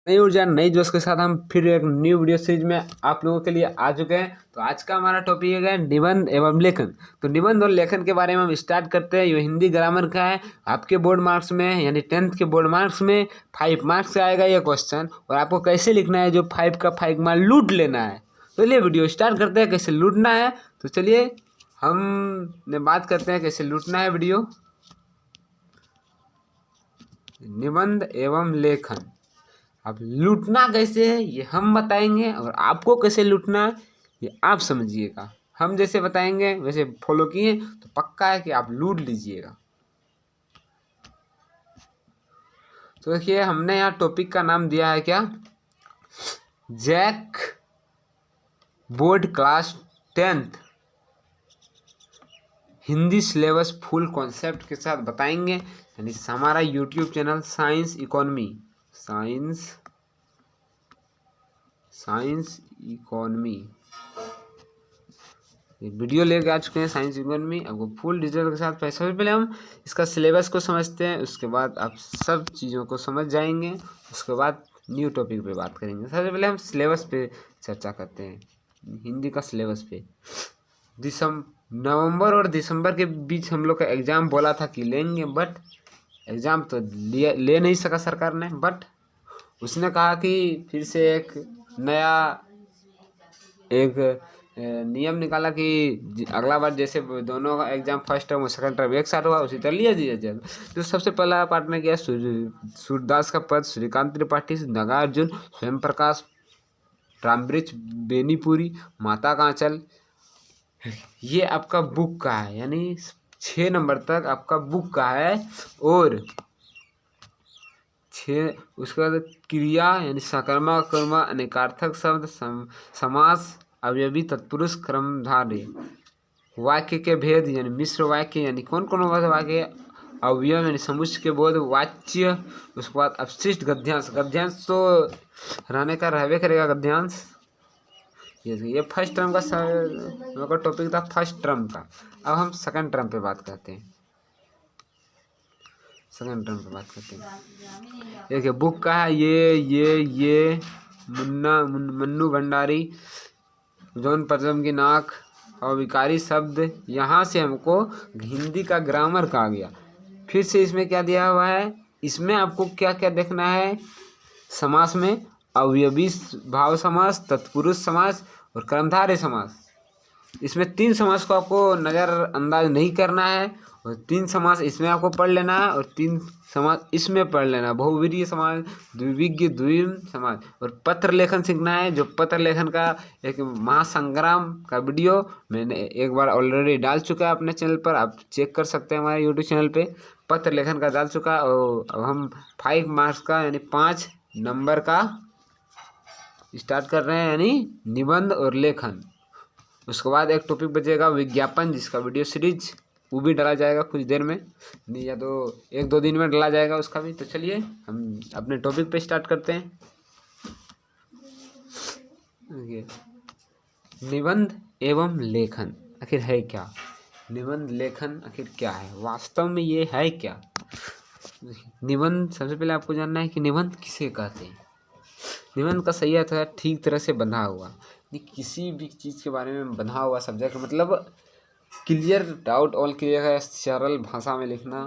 नई ऊर्जा नई जोश के साथ हम फिर एक न्यू वीडियो सीरीज में आप लोगों के लिए आ चुके हैं। तो आज का हमारा टॉपिक है निबंध एवं लेखन। तो निबंध और लेखन के बारे में हम स्टार्ट करते हैं। ये हिंदी ग्रामर का है। आपके बोर्ड मार्क्स में यानी 10th के बोर्ड मार्क्स में 5 मार्क्स से आएगा ये क्वेश्चन, और आपको कैसे लिखना है, जो 5 का 5 मार्क लूट लेना है। तो चलिए वीडियो स्टार्ट करते हैं कैसे लूटना है। तो चलिए हम बात करते हैं कैसे लूटना है वीडियो। निबंध एवं लेखन, अब लूटना कैसे है ये हम बताएंगे, और आपको कैसे लूटना है ये आप समझिएगा। हम जैसे बताएंगे वैसे फॉलो किए तो पक्का है कि आप लूट लीजिएगा। तो देखिए हमने यहाँ टॉपिक का नाम दिया है क्या, JAC board class 10th Hindi syllabus full concept के साथ बताएंगे। यानी हमारा YouTube channel science economy video लेके आ चुके हैं। साइंस इकोनॉमी आपको फुल डिटेल के साथ। सबसे पहले हम इसका सिलेबस को समझते हैं, उसके बाद आप सब चीज़ों को समझ जाएंगे। उसके बाद न्यू टॉपिक पे बात करेंगे। सबसे पहले हम सिलेबस पे चर्चा करते हैं, हिंदी का सिलेबस पे। नवंबर और दिसंबर के बीच हम लोग का एग्ज़ाम बोला था कि लेंगे, बट एग्ज़ाम तो ले नहीं सका सरकार ने। बट उसने कहा कि फिर से एक नया नियम निकाला कि अगला बार जैसे दोनों का एग्जाम फर्स्ट टर्म और सेकंड टर्म एक साथ हुआ, उसी तरह लिया दिया जाएगा। तो सबसे पहला पार्ट में गया सूरदास का पद, श्रीकांत त्रिपाठी, नागार्जुन, स्वयं प्रकाश, रामवृक्ष बेनीपुरी, माता का आंचल। ये आपका बुक का है, यानी 6 नंबर तक आपका बुक का है। और 6 उसके बाद क्रिया यानी सकर्मा कर्मा, अनेकार्थक शब्द, समास, अवयवी, तत्पुरुष, क्रमधारय, वाक्य के भेद यानी मिश्र वाक्य, यानी कौन कौन वाक्य, अवयव यानी समुच्चय के बोध, वाच्य। उसके बाद अपशिष्ट गद्यांश। गद्यांश तो रहने का रहवे करेगा गद्यांश। ये फर्स्ट टर्म का टॉपिक था, फर्स्ट टर्म का। अब हम सेकंड टर्म पे बात करते हैं। देखिए बुक का है ये मन्नू भंडारी, जौन पद्म की नाक, अविकारी शब्द। यहाँ से हमको हिंदी का ग्रामर का आ गया। फिर से इसमें क्या दिया हुआ है, इसमें आपको क्या क्या देखना है। समास में अवयवी भाव समास, तत्पुरुष समास और कर्मधारय समास। इसमें 3 समास को आपको नज़रअंदाज नहीं करना है, और 3 समास इसमें आपको पढ़ लेना है, और 3 समास इसमें पढ़ लेना है। बहुवीर्य समास, द्विविज्ञ द्विम समास, और पत्र लेखन सीखना है। जो पत्र लेखन का एक महासंग्राम का वीडियो मैंने एक बार ऑलरेडी डाल चुका है अपने चैनल पर, आप चेक कर सकते हैं हमारे यूट्यूब चैनल पे। पत्र लेखन का डाल चुका है। और अब हम 5 मार्क्स का यानी 5 नंबर का स्टार्ट कर रहे हैं, यानी निबंध और लेखन। उसके बाद एक टॉपिक बचेगा विज्ञापन, जिसका वीडियो सीरीज वो भी डाला जाएगा कुछ देर में, नहीं या तो 1-2 दिन में डाला जाएगा उसका भी। तो चलिए हम अपने टॉपिक पे स्टार्ट करते हैं। निबंध एवं लेखन आखिर है क्या, निबंध लेखन आखिर क्या है, वास्तव में ये है क्या। निबंध, सबसे पहले आपको जानना है कि निबंध किसे कहते हैं। निबंध का सही अर्थ है ठीक तरह से बंधा हुआ। किसी भी चीज़ के बारे में बंधा हुआ सब्जेक्ट, मतलब क्लियर, डाउट ऑल क्लियर है, सरल भाषा में लिखना।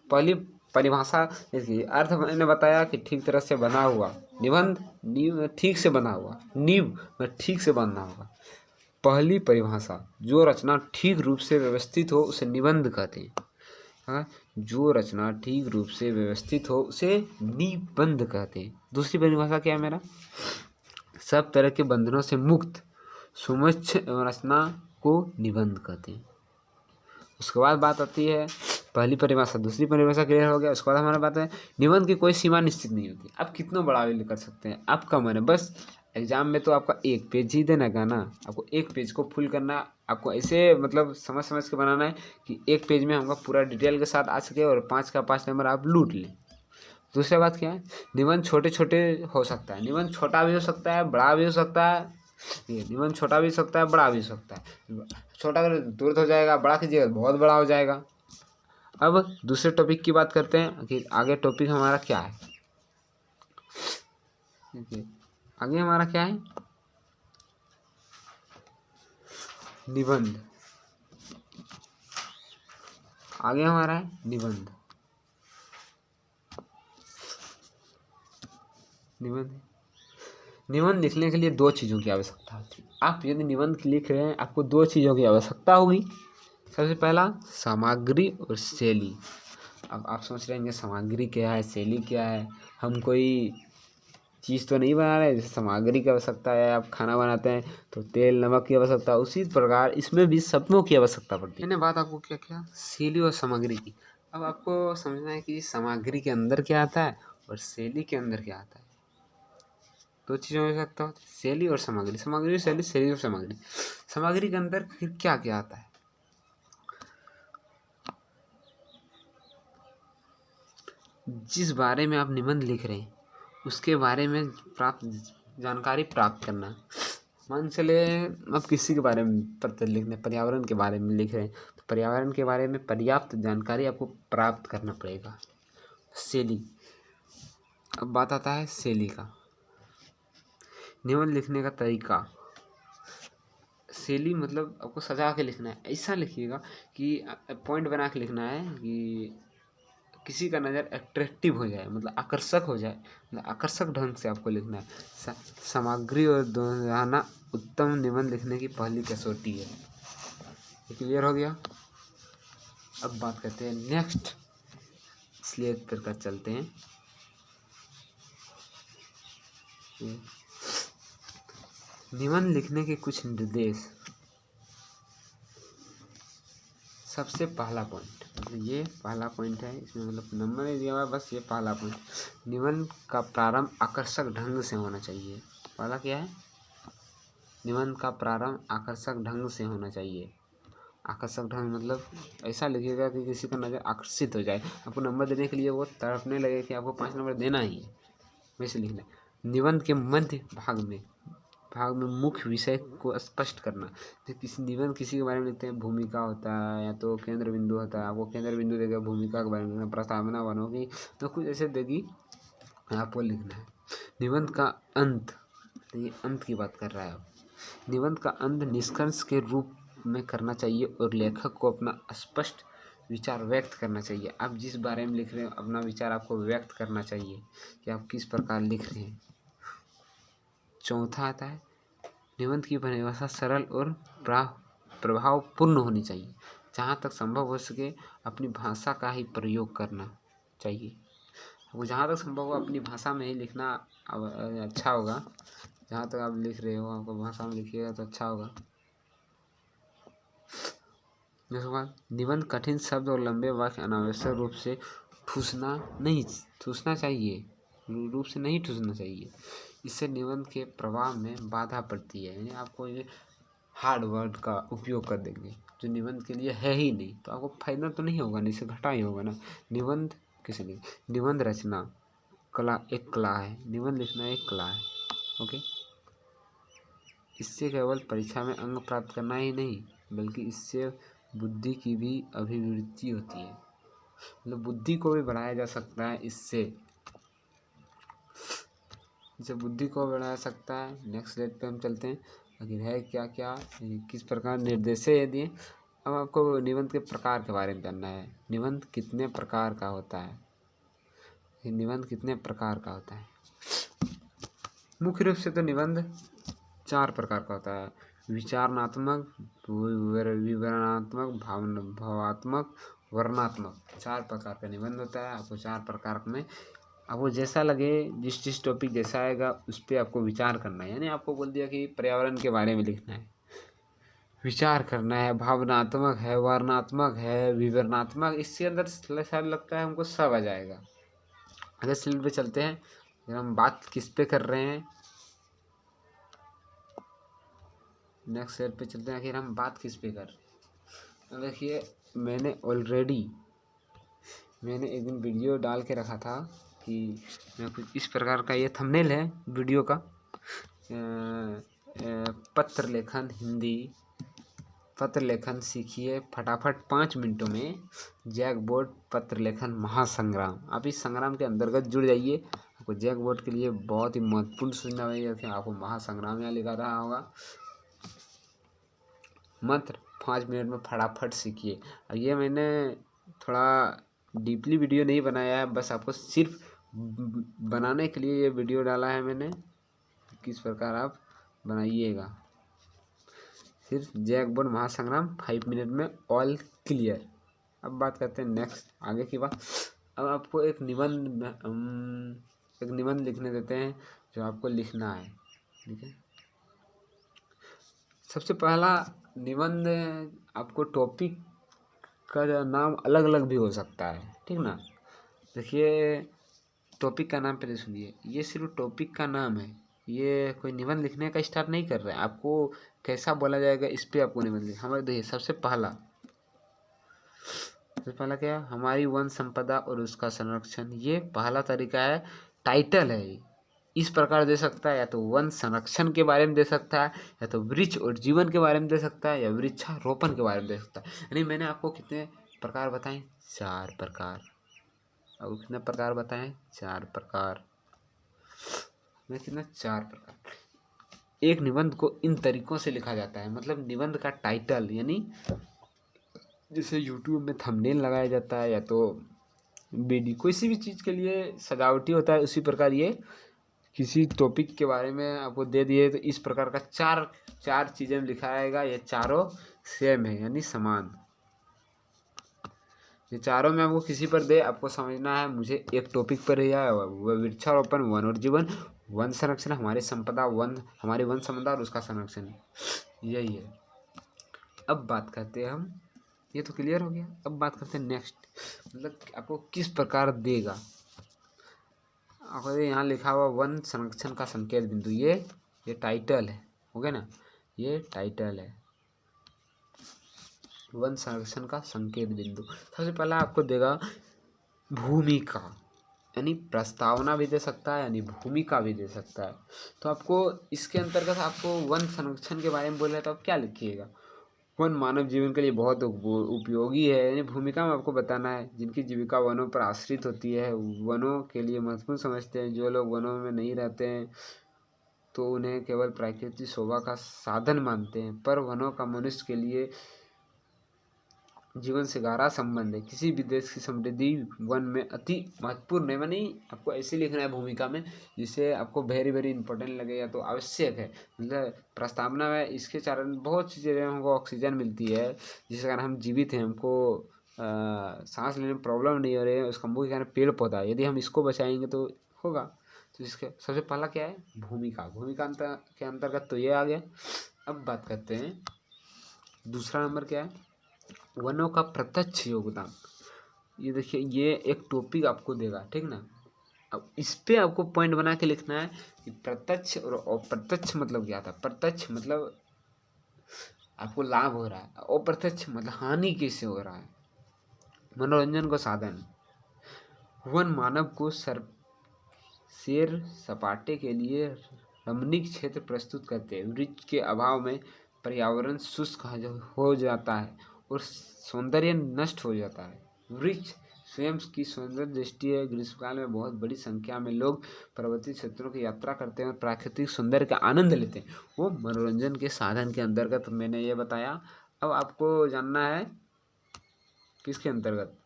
पहली परिभाषा देखिए, अर्थ मैंने बताया कि ठीक तरह से बना हुआ। निबंध नींव में ठीक से बना हुआ, नींव में ठीक से बनना होगा। पहली परिभाषा, जो रचना ठीक रूप से व्यवस्थित हो उसे निबंध कहते हैं। हाँ, जो रचना ठीक रूप से व्यवस्थित हो उसे निबंध कहते हैं। दूसरी परिभाषा क्या है मेरा, सब तरह के बंधनों से मुक्त सुमुच्च रचना को निबंध कहते हैं। उसके बाद बात आती है पहली परिभाषा, दूसरी परिभाषा क्लियर हो गया। उसके बाद हमारा बात है निबंध की कोई सीमा निश्चित नहीं होती। आप कितना बड़ा भी कर सकते हैं, आपका मन है। बस एग्जाम में तो आपका 1 पेज ही देना का ना, आपको 1 पेज को फुल करना। आपको ऐसे मतलब समझ समझ के बनाना है कि 1 पेज में हमका पूरा डिटेल के साथ आ सके, और 5 का 5 नंबर आप लूट लें। दूसरी बात क्या है, निबंध छोटे छोटे हो सकता है। निबंध छोटा भी हो सकता है, बड़ा भी हो सकता है। ये निबंध छोटा भी हो सकता है, बड़ा भी हो सकता है। छोटा अगर तुरंत हो जाएगा, बड़ा कीजिएगा बहुत बड़ा हो जाएगा। अब दूसरे टॉपिक की बात करते हैं कि आगे टॉपिक हमारा क्या है। देखिए आगे हमारा क्या है, निबंध। आगे हमारा है निबंध। निबंध निबंध लिखने के लिए दो चीज़ों की आवश्यकता होती है। आप यदि निबंध लिख रहे हैं, आपको दो चीज़ों की आवश्यकता होगी। सबसे पहला सामग्री और शैली। अब आप सोच रहे हैं सामग्री क्या है, शैली क्या है। हम कोई चीज़ तो नहीं बना रहे, जैसे सामग्री की आवश्यकता है, आप खाना बनाते हैं तो तेल नमक की आवश्यकता, उसी प्रकार इसमें भी शब्दों की आवश्यकता पड़ती है। मैंने बात आपको क्या क्या, शैली और सामग्री की। अब आपको समझना है कि सामग्री के अंदर क्या आता है और शैली के अंदर क्या आता है। दो चीज़ों में सकता होता है, शैली और सामग्री, सामग्री और शैली, शैली और सामग्री। सामग्री के अंदर फिर क्या क्या आता है, जिस बारे में आप निबंध लिख रहे हैं उसके बारे में जानकारी प्राप्त करना। मान चले आप किसी के बारे में पत्र लिखने, पर्यावरण के बारे में लिख रहे हैं तो पर्यावरण के बारे में पर्याप्त जानकारी आपको प्राप्त करना पड़ेगा। शैली, अब बात आता है शैली का, निबंध लिखने का तरीका। शैली मतलब आपको सजा के लिखना है, ऐसा लिखिएगा कि पॉइंट बना के लिखना है कि किसी का नज़र अट्रैक्टिव हो जाए, मतलब आकर्षक हो जाए, मतलब आकर्षक ढंग से आपको लिखना है। सामग्री और दोहराना उत्तम निबंध लिखने की पहली कसौटी है। ये क्लियर हो गया। अब बात करते हैं नेक्स्ट स्लेट पर चलते हैं। निबंध लिखने के कुछ निर्देश। सबसे पहला पॉइंट, मतलब ये पहला पॉइंट है, इसमें मतलब नंबर नहीं दिया हुआ है, बस ये पहला पॉइंट। निबंध का प्रारंभ आकर्षक ढंग से होना चाहिए। पहला क्या है, निबंध का प्रारंभ आकर्षक ढंग से होना चाहिए। आकर्षक ढंग मतलब ऐसा लिखिएगा कि किसी का नज़र आकर्षित हो जाए, आपको नंबर देने के लिए वो तड़पने लगे कि आपको 5 नंबर देना ही है, वैसे लिखना। निबंध के मध्य भाग में मुख्य विषय को स्पष्ट करना। तो किसी निबंध किसी के बारे में लिखते हैं, भूमिका होता है या तो केंद्र बिंदु होता है, आपको केंद्र बिंदु देगा, भूमिका के बारे में लिखना, प्रस्तावना बनोगी तो कुछ ऐसे देगी, आपको लिखना है। निबंध का अंत, तो ये अंत की बात कर रहा है। निबंध का अंत निष्कर्ष के रूप में करना चाहिए और लेखक को अपना स्पष्ट विचार व्यक्त करना चाहिए। आप जिस बारे में लिख रहे हो अपना विचार आपको व्यक्त करना चाहिए कि आप किस प्रकार लिख रहे हैं। चौथा आता है, निबंध की परिभाषा सरल और प्रभावपूर्ण होनी चाहिए। जहाँ तक संभव हो सके अपनी भाषा का ही प्रयोग करना चाहिए। वो जहाँ तक संभव हो अपनी भाषा में ही लिखना अच्छा होगा। जहाँ तक आप लिख रहे हो आपको भाषा में लिखिएगा तो अच्छा होगा। उसके बाद निबंध कठिन शब्द और लंबे वाक्य अनावश्यक रूप से ठूसना चाहिए, रूप से नहीं ठूसना चाहिए। इससे निबंध के प्रवाह में बाधा पड़ती है, यानी आपको ये हार्ड वर्ड का उपयोग कर देंगे जो निबंध के लिए है ही नहीं, तो आपको फायदा तो नहीं होगा, नहीं से घाटा ही होगा ना। निबंध किसी नहीं, निबंध रचना कला एक कला है, निबंध लिखना एक कला है। ओके, इससे केवल परीक्षा में अंक प्राप्त करना ही नहीं बल्कि इससे बुद्धि की भी अभिवृद्धि होती है, मतलब बुद्धि को भी बढ़ाया जा सकता है इससे बुद्धि को बढ़ाया सकता है। नेक्स्ट स्लाइड पे हम चलते हैं, आखिर है क्या क्या किस प्रकार निर्देश है दिए। अब आपको निबंध के प्रकार के बारे में जानना है। निबंध कितने प्रकार का होता है, निबंध कितने प्रकार का होता है। मुख्य रूप से तो निबंध 4 प्रकार का होता है, विचारणात्मक, विवरणात्मक, भावात्मक, वर्णनात्मक। 4 प्रकार का निबंध होता है। आपको 4 प्रकार में आपको जैसा लगे, जिस टॉपिक जैसा आएगा उस पर आपको विचार करना है। यानी आपको बोल दिया कि पर्यावरण के बारे में लिखना है, विचार करना है, भावनात्मक है, वर्णनात्मक है, विवरणात्मक, इसके अंदर शायद लगता है हमको सब आ जाएगा। अगर स्लाइड पे चलते हैं, हम बात किस पे कर रहे हैं, नेक्स्ट स्लाइड पे चलते हैं, आखिर हम बात किस पे कर रहे हैं। देखिए मैंने एक दिन वीडियो डाल के रखा था कि मैं कुछ इस प्रकार का, ये थंबनेल है वीडियो का, पत्र लेखन हिंदी, पत्र लेखन सीखिए फटाफट 5 मिनटों में, जैक बोर्ड पत्र लेखन महासंग्राम। आप इस संग्राम के अंतर्गत जुड़ जाइए, आपको जैक बोर्ड के लिए बहुत ही महत्वपूर्ण सूचना है। आपको महासंग्राम यहाँ लिखा रहा होगा। मात्र 5 मिनट में फटाफट सीखिए। अब ये मैंने थोड़ा डीपली वीडियो नहीं बनाया है, बस आपको सिर्फ बनाने के लिए ये वीडियो डाला है मैंने, किस प्रकार आप बनाइएगा। सिर्फ जैक बोर्ड महासंग्राम 5 मिनट में ऑल क्लियर। अब बात करते हैं नेक्स्ट आगे की बात। अब आपको एक निबंध लिखने देते हैं जो आपको लिखना है, ठीक है। सबसे पहला निबंध आपको टॉपिक का नाम अलग अलग भी हो सकता है, ठीक ना। देखिए टॉपिक का नाम पहले सुनिए, ये सिर्फ टॉपिक का नाम है, ये कोई निबंध लिखने का स्टार्ट नहीं कर रहा है। आपको कैसा बोला जाएगा इस पे आपको निबंध लिखना। हमारे देखिए सबसे पहला क्या, हमारी वन संपदा और उसका संरक्षण। ये पहला तरीका है, टाइटल है। इस प्रकार दे सकता है, या तो वन संरक्षण के बारे में दे सकता है, या तो वृक्ष और जीवन के बारे में दे सकता है, या वृक्षारोपण के बारे में दे सकता है। यानी मैंने आपको कितने प्रकार बताए, 4 प्रकार। और कितने प्रकार बताए, 4 प्रकार। मैं कितना 4 प्रकार। एक निबंध को इन तरीकों से लिखा जाता है, मतलब निबंध का टाइटल, यानी जैसे यूट्यूब में थंबनेल लगाया जाता है, या तो वीडियो किसी भी चीज़ के लिए सजावटी होता है, उसी प्रकार ये किसी टॉपिक के बारे में आपको दे दिए तो इस प्रकार का चार चीज़ें लिखा आएगा। ये चारों सेम है यानी समान। ये चारों में आपको किसी पर दे, आपको समझना है मुझे एक टॉपिक पर ही है, वह वृक्षारोपण, वन और जीवन, वन संरक्षण, हमारी संपदा, हमारी वन संपदा और उसका संरक्षण, यही है। अब बात करते हैं हम, ये तो क्लियर हो गया। अब बात करते हैं नेक्स्ट, मतलब आपको किस प्रकार देगा। आपको यहाँ लिखा हुआ वन संरक्षण का संकेत बिंदु, ये टाइटल है, हो गया ना, ये टाइटल है वन संरक्षण का संकेत बिंदु। सबसे पहला आपको देगा भूमिका, यानी प्रस्तावना भी दे सकता है, यानी भूमिका भी दे सकता है। तो आपको इसके अंतर्गत आपको वन संरक्षण के बारे में बोल रहे हैं तो आप क्या लिखिएगा, वन मानव जीवन के लिए बहुत उपयोगी है। यानी भूमिका में आपको बताना है, जिनकी जीविका वनों पर आश्रित होती है, वनों के लिए महत्वपूर्ण समझते हैं। जो लोग वनों में नहीं रहते हैं तो उन्हें केवल प्राकृतिक शोभा का साधन मानते हैं, पर वनों का मनुष्य के लिए जीवन से गहरा संबंध है। किसी भी देश की समृद्धि वन में अति महत्वपूर्ण है। मानी आपको ऐसे लिखना है भूमिका में जिससे आपको वेरी वेरी इंपॉर्टेंट लगे, या तो आवश्यक है। मतलब प्रस्तावना में इसके कारण बहुत सी चीज़ें हमको ऑक्सीजन मिलती है, जिसके कारण हम जीवित हैं, हमको सांस लेने में प्रॉब्लम नहीं हो रही है। उसका मुख्य कारण पेड़ पौधा है, यदि हम इसको बचाएंगे तो होगा। तो इसके सबसे पहला क्या है, भूमिका के अंतर्गत तो ये आ गया। अब बात करते हैं दूसरा नंबर क्या है, वनों का प्रत्यक्ष योगदान। ये देखिए ये एक टॉपिक आपको देगा, ठीक ना। अब इस पे आपको पॉइंट बना के लिखना है कि प्रत्यक्ष और अप्रत्यक्ष मतलब क्या था। प्रत्यक्ष मतलब आपको लाभ हो रहा है, अप्रत्यक्ष मतलब हानि कैसे हो रहा है। मनोरंजन का साधन, वन मानव को सैर सपाटे के लिए रमणीक क्षेत्र प्रस्तुत करते हैं। वृक्ष के अभाव में पर्यावरण शुष्क हो जाता है और सौंदर्य नष्ट हो जाता है। वृक्ष स्वयं की सौंदर्य दृष्टि है। ग्रीष्मकाल में बहुत बड़ी संख्या में लोग पर्वतीय क्षेत्रों की यात्रा करते हैं और प्राकृतिक सौंदर्य का आनंद लेते हैं। वो मनोरंजन के साधन के अंतर्गत मैंने ये बताया। अब आपको जानना है किसके अंतर्गत,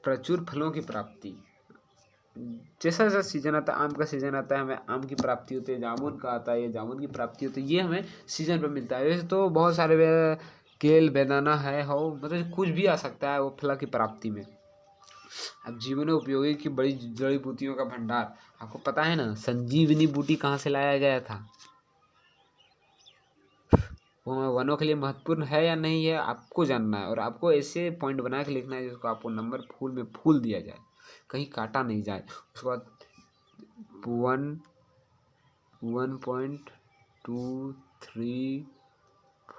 प्रचुर फलों की प्राप्ति। जैसा जैसा सीजन आता है, आम का सीजन आता है, हमें आम की प्राप्ति होती है, जामुन का आता है, ये जामुन की प्राप्ति होती है। ये हमें सीजन पर मिलता है। वैसे तो बहुत सारे केल बेदाना है, हो मतलब कुछ भी आ सकता है वो फल की प्राप्ति में। अब जीवन उपयोगी की बड़ी जड़ी बूटियों का भंडार, आपको पता है ना संजीवनी बूटी कहाँ से लाया गया था। वो वनों के लिए महत्वपूर्ण है या नहीं है आपको जानना है, और आपको ऐसे पॉइंट बना के लिखना है जिसको आपको नंबर फूल में फूल दिया जाए, कहीं काटा नहीं जाए। उसके बाद 1.2 3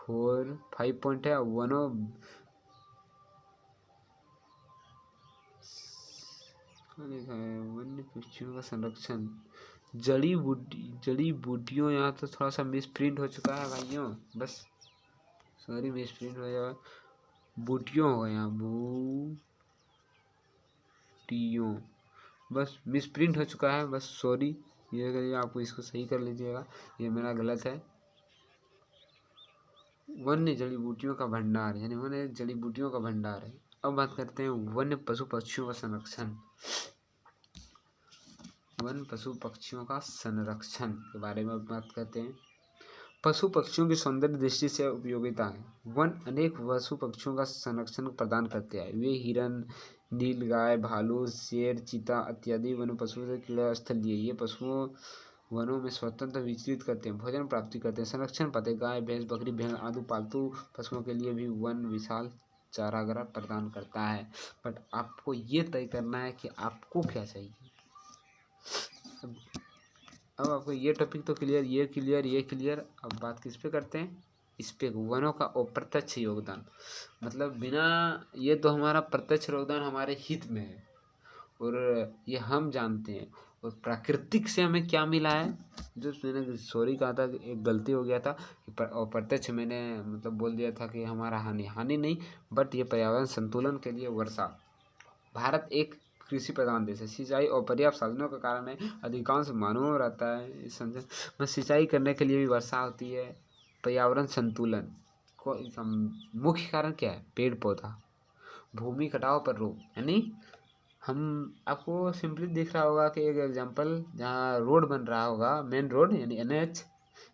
4 5 पॉइंट है। वन्य पक्षियों का संरक्षण, जड़ी बूटियों, यहाँ तो थोड़ा सा मिस प्रिंट हो चुका है भाइयों, बस सॉरी मिस प्रिंट हो जाएगा, बूटियों होगा यहाँ, बूटियों बस मिस प्रिंट हो चुका है, बस सॉरी। ये करिए, आपको इसको सही कर लीजिएगा, ये मेरा गलत है। वन्य जड़ी बूटियों का भंडार, यानी वन्य जड़ी बूटियों का भंडार है। अब बात करते हैं वन्य पशु पक्षियों का संरक्षण। वन पशु पक्षियों का संरक्षण के बारे में बात करते हैं। पशु पक्षियों की सौंदर्य दृष्टि से उपयोगिता है। वन अनेक पशु पक्षियों का संरक्षण प्रदान करते हैं। वे हिरन, नीलगाय, भालू, शेर, चीता इत्यादि वन पशुओं से क्रीड़ा स्थलीय ये पशुओं वनों में स्वतंत्र विचरित करते हैं, भोजन प्राप्ति करते हैं। संरक्षण पते गाय, भैंस, बकरी, भेड़ आदि पालतू पशुओं के लिए भी वन विशाल चारागाह प्रदान करता है। बट आपको ये तय करना है कि आपको क्या चाहिए। अब आपको ये टॉपिक तो क्लियर, ये क्लियर, ये क्लियर। अब बात किस पे करते हैं, इस पे वनों का अप्रत्यक्ष योगदान। मतलब बिना, ये तो हमारा प्रत्यक्ष योगदान हमारे हित में है और ये हम जानते हैं। और प्राकृतिक से हमें क्या मिला है, जो मैंने सॉरी कहा था, एक गलती हो गया था कि अप्रत्यक्ष मैंने मतलब बोल दिया था कि हमारा हानि नहीं, बट ये पर्यावरण संतुलन के लिए वर्षा। भारत एक कृषि प्रधान देश है। सिंचाई और पर्याप्त साधनों के कारण है अधिकांश मानव रहता है। समझे, सिंचाई करने के लिए भी वर्षा होती है। पर्यावरण संतुलन को मुख्य कारण क्या है, पेड़ पौधा। भूमि कटाव पर रोक, यानी हम आपको सिंपली दिख रहा होगा कि एक एग्जांपल, जहाँ रोड बन रहा होगा, मेन रोड यानी NH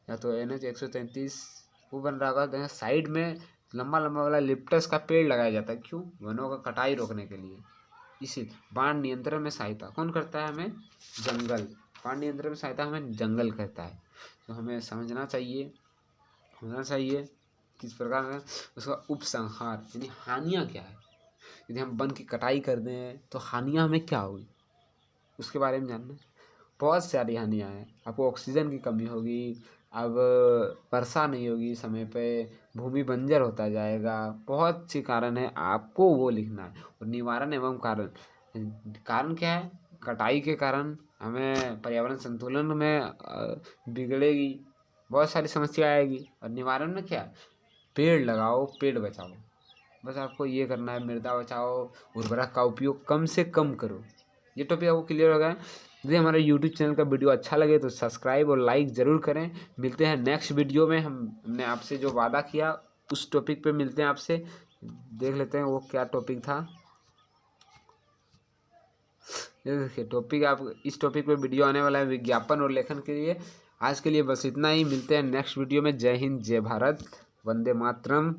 या तो NH 133 वो बन रहा होगा, तो साइड में लंबा लंबा वाला लिप्टस का पेड़ लगाया जाता है। क्यों, वनों का कटाई रोकने के लिए। इसी बाढ़ नियंत्रण में सहायता कौन करता है, हमें जंगल। बाढ़ नियंत्रण में सहायता हमें जंगल करता है। तो हमें समझना चाहिए, होना चाहिए किस प्रकार है उसका उपसंहार, यानी हानियाँ क्या है। यदि हम वन की कटाई कर दें तो हानियाँ हमें क्या होगी, उसके बारे में जानना है। बहुत सारी हानियाँ हैं। आपको ऑक्सीजन की कमी होगी, अब वर्षा नहीं होगी समय पे, भूमि बंजर होता जाएगा। बहुत सी कारण है, आपको वो लिखना है। और निवारण एवं कारण, कारण क्या है, कटाई के कारण हमें पर्यावरण संतुलन में बिगड़ेगी, बहुत सारी समस्या आएगी। और निवारण में क्या, पेड़ लगाओ, पेड़ बचाओ। बस आपको ये करना है, मृदा बचाओ, उर्वरक का उपयोग कम से कम करो। ये टॉपिक आपको क्लियर हो गया है। यदि हमारे यूट्यूब चैनल का वीडियो अच्छा लगे तो सब्सक्राइब और लाइक ज़रूर करें। मिलते हैं नेक्स्ट वीडियो में। हमने आपसे जो वादा किया उस टॉपिक पे मिलते हैं आपसे। देख लेते हैं वो क्या टॉपिक था। ये देखिए टॉपिक, आप इस टॉपिक पे वीडियो आने वाला है विज्ञापन और लेखन के लिए। आज के लिए बस इतना ही, मिलते हैं नेक्स्ट वीडियो में। जय हिंद, जय भारत, वंदे मातरम।